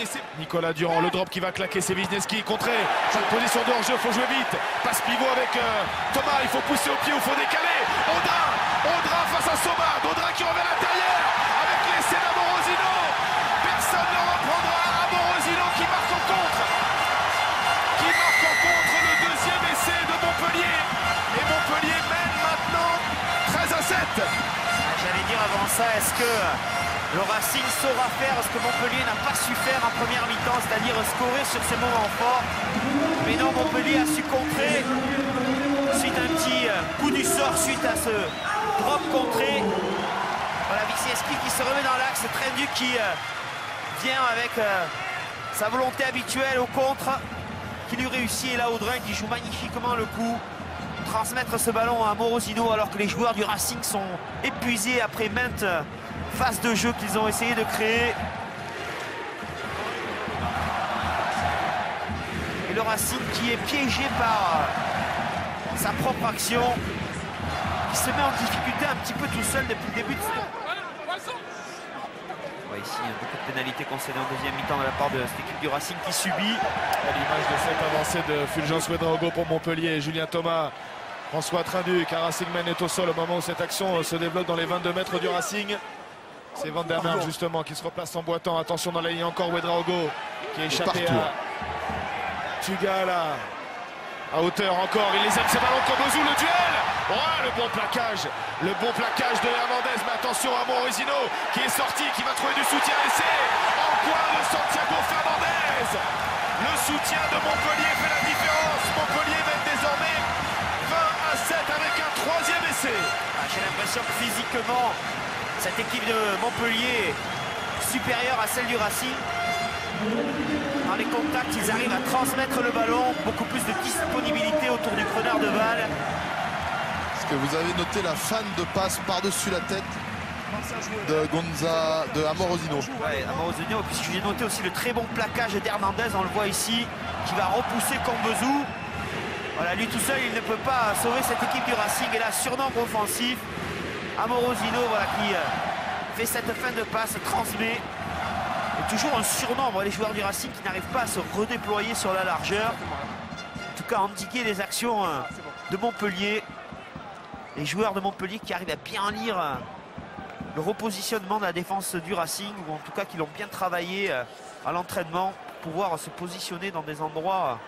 Et c'est Nicolas Durand, le drop qui va claquer, c'est Wisniewski, contré, position de hors-jeu, faut jouer vite. Passe pivot avec Thomas, il faut pousser au pied, il faut décaler. Audra face à Soba, Audra qui revient à l'intérieur, avec l'essai d'Amorosino. Personne ne reprendra. Amorosino qui marque en contre. Le deuxième essai de Montpellier. Et Montpellier mène maintenant 13-7. J'allais dire avant ça, est-ce que le Racing saura faire ce que Montpellier n'a pas su faire en première mi-temps, c'est-à-dire scorer sur ses moments forts. Mais non, Montpellier a su contrer suite à un petit coup du sort, suite à ce drop contré. Voilà, Wisniewski qui se remet dans l'axe, Trendu qui vient avec sa volonté habituelle au contre, qui lui réussit, et là Audrin qui joue magnifiquement le coup. Transmettre ce ballon à Amorosino alors que les joueurs du Racing sont épuisés après maintes phases de jeu qu'ils ont essayé de créer. Et le Racing qui est piégé par sa propre action, qui se met en difficulté un petit peu tout seul depuis le début de ici, beaucoup de pénalités concédées en deuxième mi-temps de la part de cette équipe du Racing qui subit. À l'image de cette avancée de Fulgence Ouedraogo pour Montpellier, Julien Thomas, François Trinduc, Racing Man est au sol au moment où cette action se développe dans les 22 mètres du Racing. C'est Van der Merwe justement qui se replace en boitant. Attention dans la ligne encore, Ouedraogo qui est échappé à Tugala. À hauteur encore, il les aime ces ballons comme Ozou, le duel. Oh, le bon plaquage de Hernandez, mais attention à Amorosino qui est sorti, qui va trouver du soutien, et c'est en coin de Santiago Fernandez. Le soutien de Montpellier fait la différence. Montpellier mène désormais 20-7 avec un troisième essai. J'ai l'impression que physiquement, cette équipe de Montpellier est supérieure à celle du Racing. Dans les contacts, ils arrivent à transmettre le ballon, beaucoup plus de disponibilité autour du preneur de balle. Est-ce que vous avez noté la fan de passe par-dessus la tête de Amorosino? Ouais, Amorosino, et puis j'ai noté aussi le très bon plaquage d'Hernandez, on le voit ici, qui va repousser Combezou. Voilà, lui tout seul, il ne peut pas sauver cette équipe du Racing, et là, surnombre offensif. Amorosino, voilà, qui fait cette fin de passe, transmet. Et toujours un surnombre, les joueurs du Racing qui n'arrivent pas à se redéployer sur la largeur. En tout cas, endiguer les actions de Montpellier. Les joueurs de Montpellier qui arrivent à bien lire le repositionnement de la défense du Racing, ou en tout cas qui l'ont bien travaillé à l'entraînement pour pouvoir se positionner dans des endroits